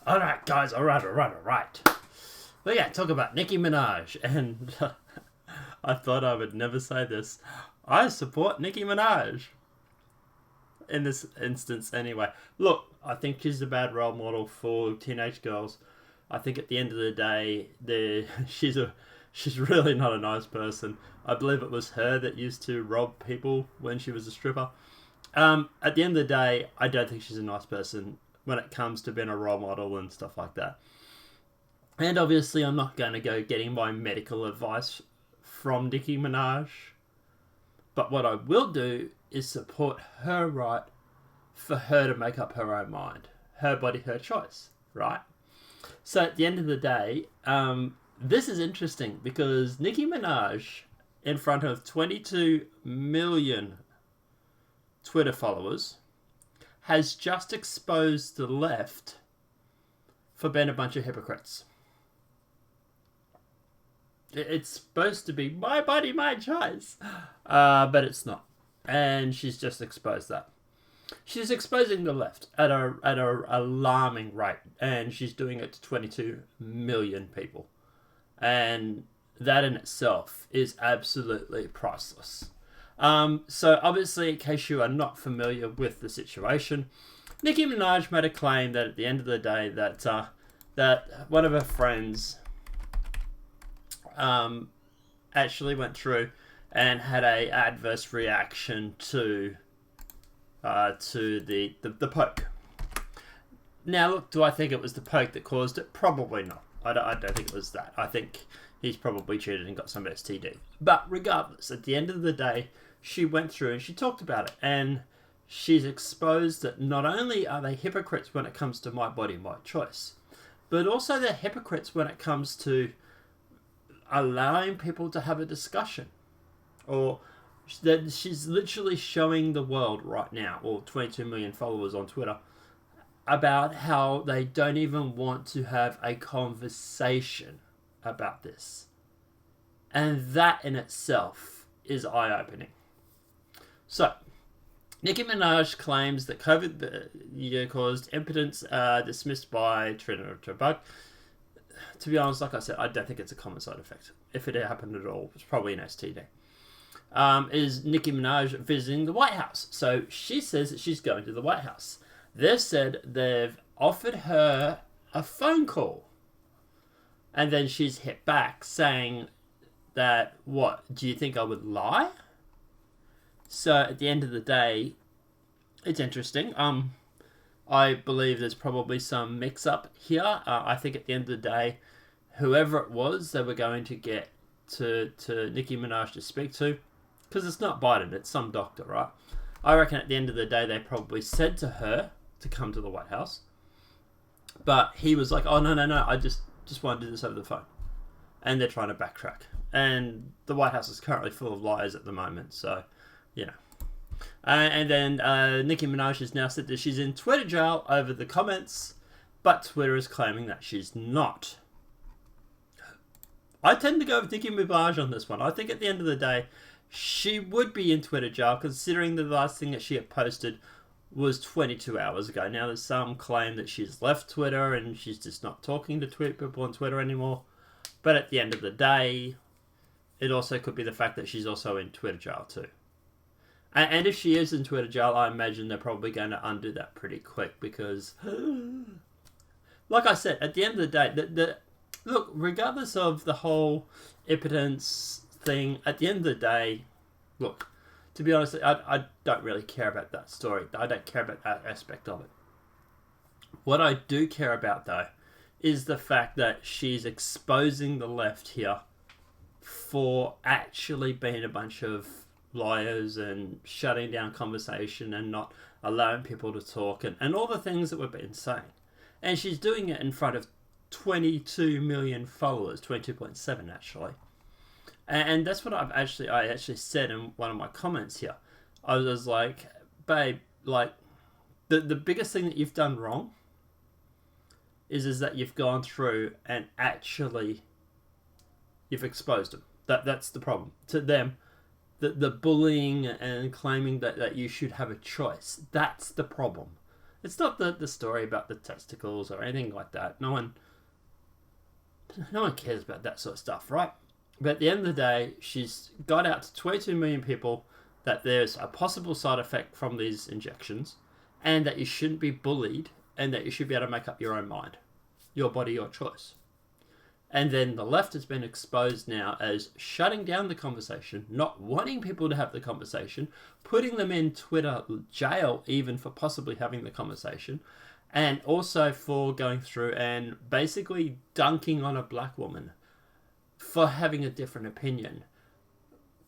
Alright, guys, alright. We're going to talk about Nicki Minaj, and I thought I would never say this. I support Nicki Minaj. In this instance, anyway. Look, I think she's a bad role model for teenage girls. I think at the end of the day, she's really not a nice person. I believe it was her that used to rob people when she was a stripper. At the end of the day, I don't think she's a nice person when it comes to being a role model and stuff like that. And obviously, I'm not going to go getting my medical advice from Nicki Minaj. But what I will do is support her right for her to make up her own mind. Her body, her choice, right? So at the end of the day, this is interesting because Nicki Minaj, in front of 22 million Twitter followers, has just exposed the left for being a bunch of hypocrites. It's supposed to be my body, my choice, but it's not. And she's just exposed that. She's exposing the left at a alarming rate, and she's doing it to 22 million people. And that in itself is absolutely priceless. So obviously, in case you are not familiar with the situation, Nicki Minaj made a claim that at the end of the day that one of her friends actually went through and had a adverse reaction to the poke. Now, look, do I think it was the poke that caused it? Probably not. I don't think it was that. I think he's probably cheated and got some STD. But regardless, at the end of the day, she went through and she talked about it. And she's exposed that not only are they hypocrites when it comes to my body, my choice, but also they're hypocrites when it comes to allowing people to have a discussion. Or that she's literally showing the world right now, or 22 million followers on Twitter, about how they don't even want to have a conversation about this. And that in itself is eye-opening. So, Nicki Minaj claims that COVID caused impotence, dismissed by Trinidad. To be honest, like I said, I don't think it's a common side effect. If it happened at all, it's probably an STD. Is Nicki Minaj visiting the White House? So she says that she's going to the White House. They've said they've offered her a phone call. And then she's hit back saying that, what, do you think I would lie? So at the end of the day, it's interesting. I believe there's probably some mix-up here. I think at the end of the day, whoever it was they were going to get to Nicki Minaj to speak to, because it's not Biden, it's some doctor, right? I reckon at the end of the day, they probably said to her to come to the White House. But he was like, oh, no, I just want to do this over the phone. And they're trying to backtrack. And the White House is currently full of liars at the moment, so, you know. And then Nicki Minaj has now said that she's in Twitter jail over the comments, but Twitter is claiming that she's not. I tend to go with Nicki Minaj on this one. I think at the end of the day, she would be in Twitter jail, considering the last thing that she had posted was 22 hours ago. Now, there's some claim that she's left Twitter and she's just not talking to people on Twitter anymore. But at the end of the day, it also could be the fact that she's also in Twitter jail too. And if she is in Twitter jail, I imagine they're probably going to undo that pretty quick because, like I said, at the end of the day, look, regardless of the whole impotence thing, at the end of the day, look, to be honest, I don't really care about that story. I don't care about that aspect of it. What I do care about, though, is the fact that she's exposing the left here for actually being a bunch of liars and shutting down conversation and not allowing people to talk and all the things that we've been saying. And she's doing it in front of 22 million followers, 22.7 actually. And that's what I actually said in one of my comments here. I was like, babe, like, the biggest thing that you've done wrong is that you've gone through and actually you've exposed them. That's the problem. To them, the bullying and claiming that you should have a choice, that's the problem. It's not the story about the testicles or anything like that. No one cares about that sort of stuff, right? But at the end of the day, she's got out to 22 million people that there's a possible side effect from these injections, and that you shouldn't be bullied, and that you should be able to make up your own mind. Your body, your choice. And then the left has been exposed now as shutting down the conversation, not wanting people to have the conversation, putting them in Twitter jail even for possibly having the conversation, and also for going through and basically dunking on a black woman for having a different opinion,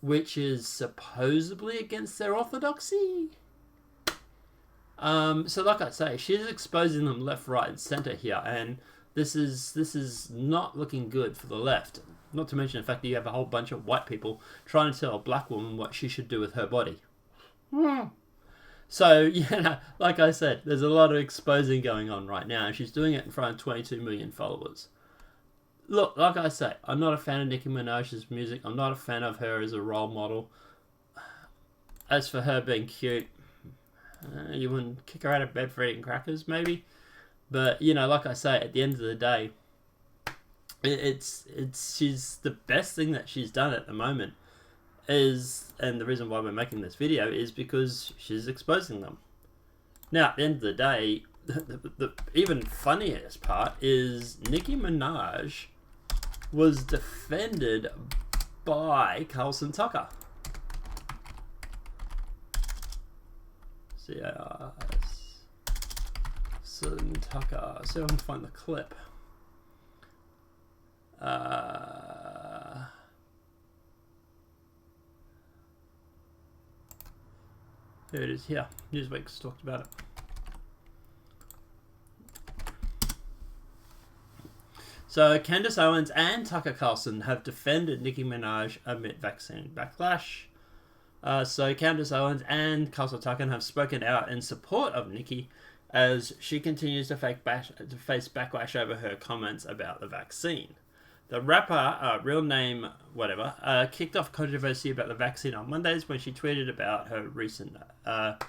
which is supposedly against their orthodoxy. So like I say, she's exposing them left, right, and centre here, and this is not looking good for the left. Not to mention the fact that you have a whole bunch of white people trying to tell a black woman what she should do with her body. So, like I said, there's a lot of exposing going on right now, and she's doing it in front of 22 million followers. Look, like I say, I'm not a fan of Nicki Minaj's music. I'm not a fan of her as a role model. As for her being cute, you wouldn't kick her out of bed for eating crackers, maybe? But, like I say, at the end of the day, she's the best thing that she's done at the moment and the reason why we're making this video is because she's exposing them. Now, at the end of the day, the even funniest part is Nicki Minaj was defended by Carlson Tucker. Tucker. See if I can find the clip. Here it is. Here, Newsweek's talked about it. So Candace Owens and Tucker Carlson have defended Nicki Minaj amid vaccine backlash. So Candace Owens and Carlson Tucker have spoken out in support of Nicki as she continues to face backlash over her comments about the vaccine. The rapper, real name whatever, kicked off controversy about the vaccine on Mondays when she tweeted about her recent Met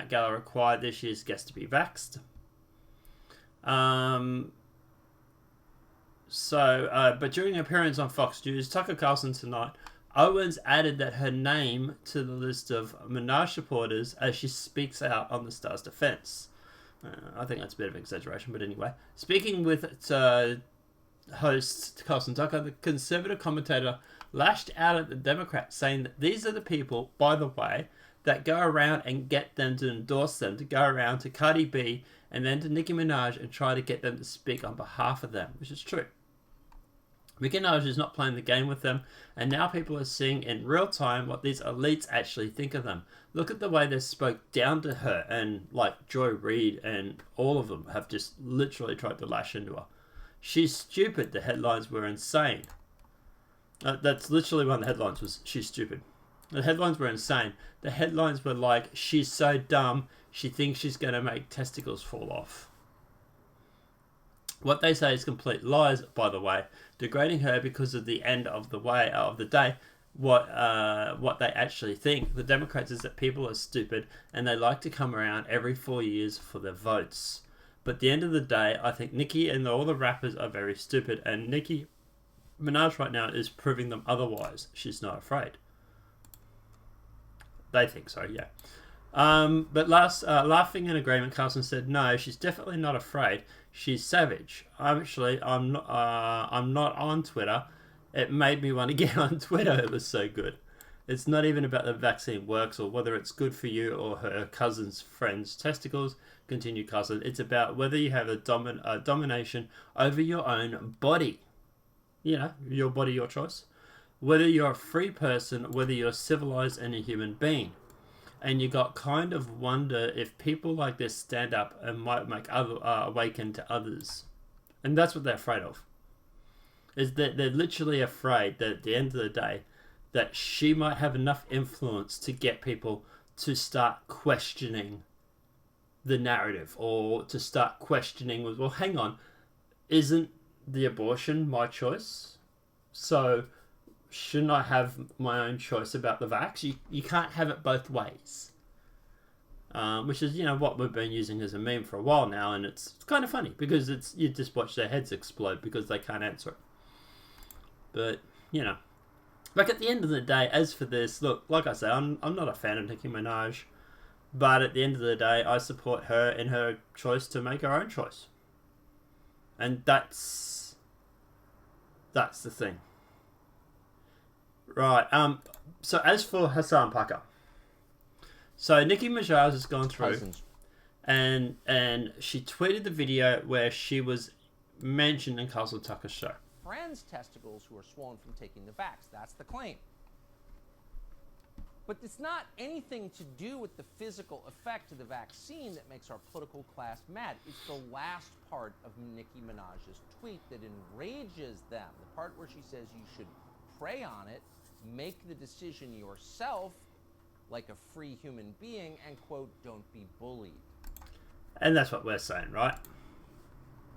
Gala required this year's guests to be vaxxed. But during an appearance on Fox News, Tucker Carlson tonight, Owens added that her name to the list of Minaj supporters as she speaks out on the star's defense. I think that's a bit of an exaggeration, but anyway. Speaking with host Carlson Tucker, the conservative commentator lashed out at the Democrats, saying that these are the people, by the way, that go around and get them to endorse them, to go around to Cardi B and then to Nicki Minaj and try to get them to speak on behalf of them, which is true. Nicki Minaj is not playing the game with them, and now people are seeing in real time what these elites actually think of them. Look at the way they spoke down to her, and like Joy Reid and all of them have just literally tried to lash into her. She's stupid. The headlines were insane. That's literally one of the headlines was, she's stupid. The headlines were insane. The headlines were like, she's so dumb, she thinks she's going to make testicles fall off. What they say is complete lies, by the way, degrading her because of the end of the day. What they actually think, the Democrats, is that people are stupid and they like to come around every 4 years for their votes. But at the end of the day, I think Nicki and all the rappers are very stupid, and Nicki Minaj right now is proving them otherwise. She's not afraid. They think so, yeah. But laughing in agreement, Carlson said, "No, she's definitely not afraid. She's savage. I'm not on Twitter. It made me want to get on Twitter. It was so good. It's not even about the vaccine works or whether it's good for you or her cousin's friend's testicles," continued Carlson. "It's about whether you have a domination over your own body. Your body, your choice. Whether you're a free person, whether you're civilized and a human being. And you got kind of wonder if people like this stand up and might make awaken to others." And that's what they're afraid of. Is that they're literally afraid that at the end of the day, that she might have enough influence to get people to start questioning the narrative, or to start questioning, well, hang on, isn't the abortion my choice? So shouldn't I have my own choice about the vax? You can't have it both ways. which is, you know, what we've been using as a meme for a while now, and it's kind of funny because you just watch their heads explode because they can't answer it. But, you know, like at the end of the day, as for this, look, like I say, I'm not a fan of Nicki Minaj, but at the end of the day, I support her in her choice to make her own choice. And that's the thing. Right, so as for Hassan Packer, so Nicki Minaj has gone through and she tweeted the video where she was mentioned in Castle Tucker's show. Friends' testicles who are swollen from taking the vax. That's the claim. But it's not anything to do with the physical effect of the vaccine that makes our political class mad. It's the last part of Nicki Minaj's tweet that enrages them. The part where she says you should pray on it, make the decision yourself like a free human being, and, quote, don't be bullied. And that's what we're saying, right?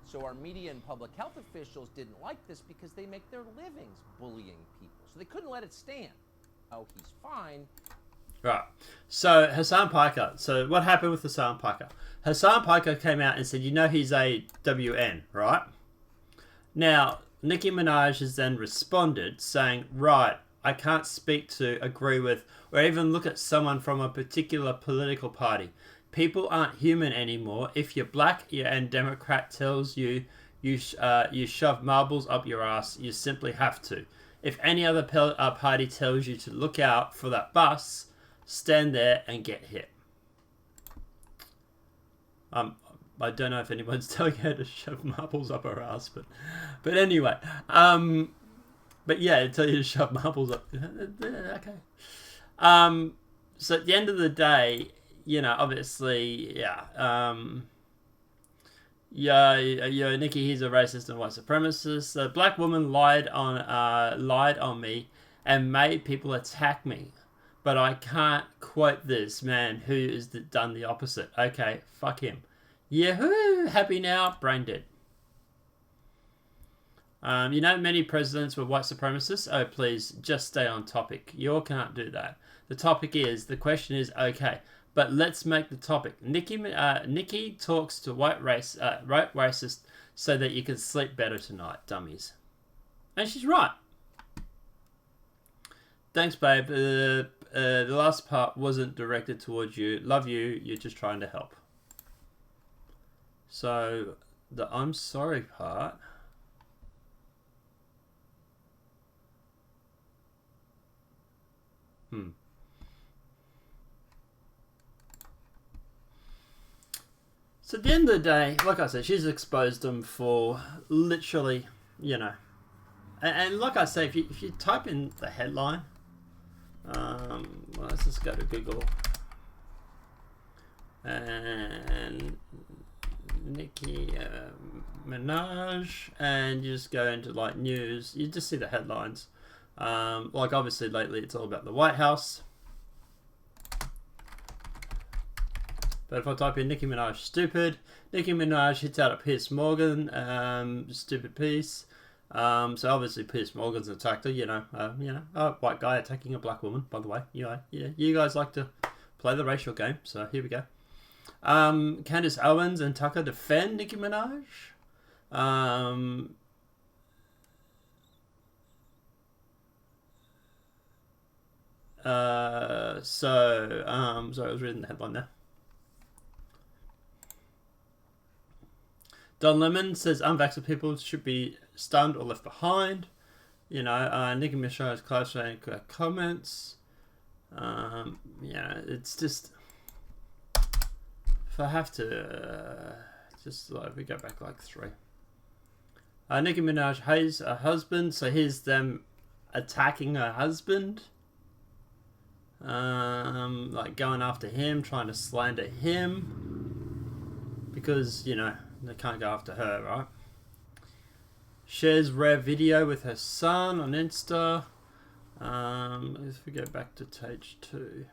So our media and public health officials didn't like this because they make their livings bullying people. So they couldn't let it stand. Oh, he's fine. Right. So Hassan Piker. So what happened with Hassan Piker? Hassan Piker came out and said, you know, he's a WN, right? Now, Nicki Minaj has then responded saying, right, I can't speak to, agree with, or even look at someone from a particular political party. People aren't human anymore. If you're black and Democrat tells you you shove marbles up your ass, you simply have to. If any other party tells you to look out for that bus, stand there and get hit. I don't know if anyone's telling her to shove marbles up her ass, but anyway, but yeah, tell you to shove marbles up. Okay. So at the end of the day, you know, obviously, yeah. Nicki, he's a racist and white supremacist. The black woman lied on me and made people attack me. But I can't quote this man who is done the opposite. Okay, fuck him. Yahoo! Happy now? Brain dead. You know, many presidents were white supremacists. Oh, please, just stay on topic. You all can't do that. The question is, okay, but let's make the topic. Nicki talks to white racists so that you can sleep better tonight, dummies. And she's right. Thanks, babe. The last part wasn't directed towards you. Love you. You're just trying to help. So, the I'm sorry part. So at the end of the day, like I said, she's exposed them for literally, you know, and like I say, if you type in the headline, let's just go to Google and Nicki Minaj, and you just go into like news, you just see the headlines. Like obviously lately it's all about the White House. But if I type in Nicki Minaj stupid, Nicki Minaj hits out at Piers Morgan, stupid piece. So obviously Piers Morgan's attacked her, you know, a white guy attacking a black woman, by the way. You guys like to play the racial game, so here we go. Candace Owens and Tucker defend Nicki Minaj. Sorry, I was reading the headline there. Don Lemon says unvaccinated people should be stunned or left behind. You know, Nicki Minaj's clarifying comments. It's just, if I have to, just like we go back like 3. Nicki Minaj hates her husband, so here's them attacking her husband. Like going after him, trying to slander him. Because, you know, they can't go after her, right? Shares rare video with her son on Insta. If we go back to page 2.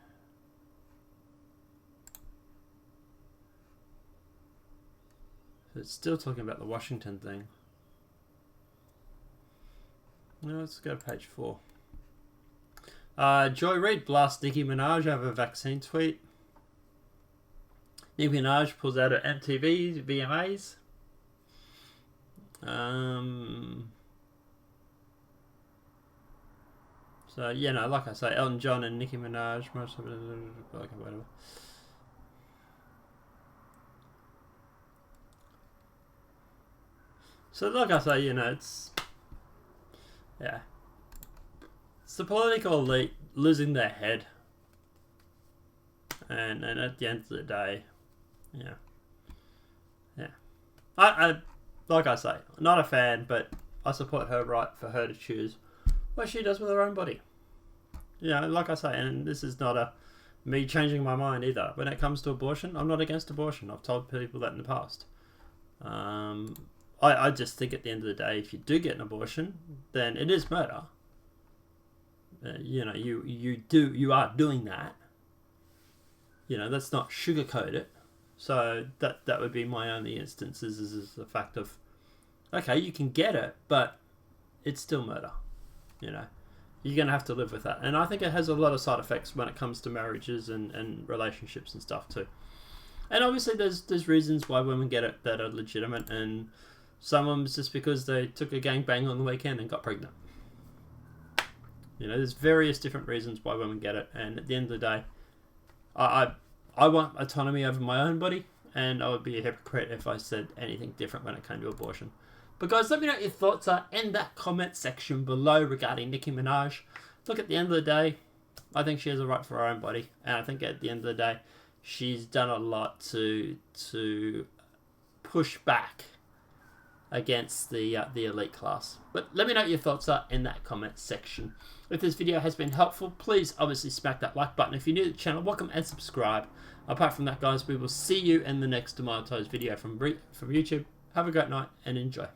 So it's still talking about the Washington thing. Now let's go to page 4. Joy Reid blasts Nicki Minaj over vaccine tweet. Nicki Minaj pulls out at MTV, VMAs. So, you know, like I say, Elton John and Nicki Minaj. Okay, whatever. So, like I say, you know, it's... Yeah. It's the political elite losing their head. And at the end of the day, yeah. I like I say, not a fan, but I support her right for her to choose what she does with her own body. You know, like I say, and this is not me changing my mind either. When it comes to abortion, I'm not against abortion. I've told people that in the past. I just think at the end of the day, if you do get an abortion, then it is murder. You know, you are doing that. You know, let's not sugarcoat it. So that would be my only instances is the fact of, okay, you can get it, but it's still murder. You know, you're going to have to live with that. And I think it has a lot of side effects when it comes to marriages and relationships and stuff too. And obviously there's reasons why women get it that are legitimate, and some of them is just because they took a gangbang on the weekend and got pregnant. You know, there's various different reasons why women get it, and at the end of the day, I want autonomy over my own body, and I would be a hypocrite if I said anything different when it came to abortion. But guys, let me know what your thoughts are in that comment section below regarding Nicki Minaj. Look, at the end of the day, I think she has a right for her own body, and I think at the end of the day, she's done a lot to push back against the elite class. But let me know what your thoughts are in that comment section. If this video has been helpful, please obviously smack that like button. If you're new to the channel, welcome and subscribe. Apart from that, guys, we will see you in the next demonetized video from YouTube. Have a great night and enjoy.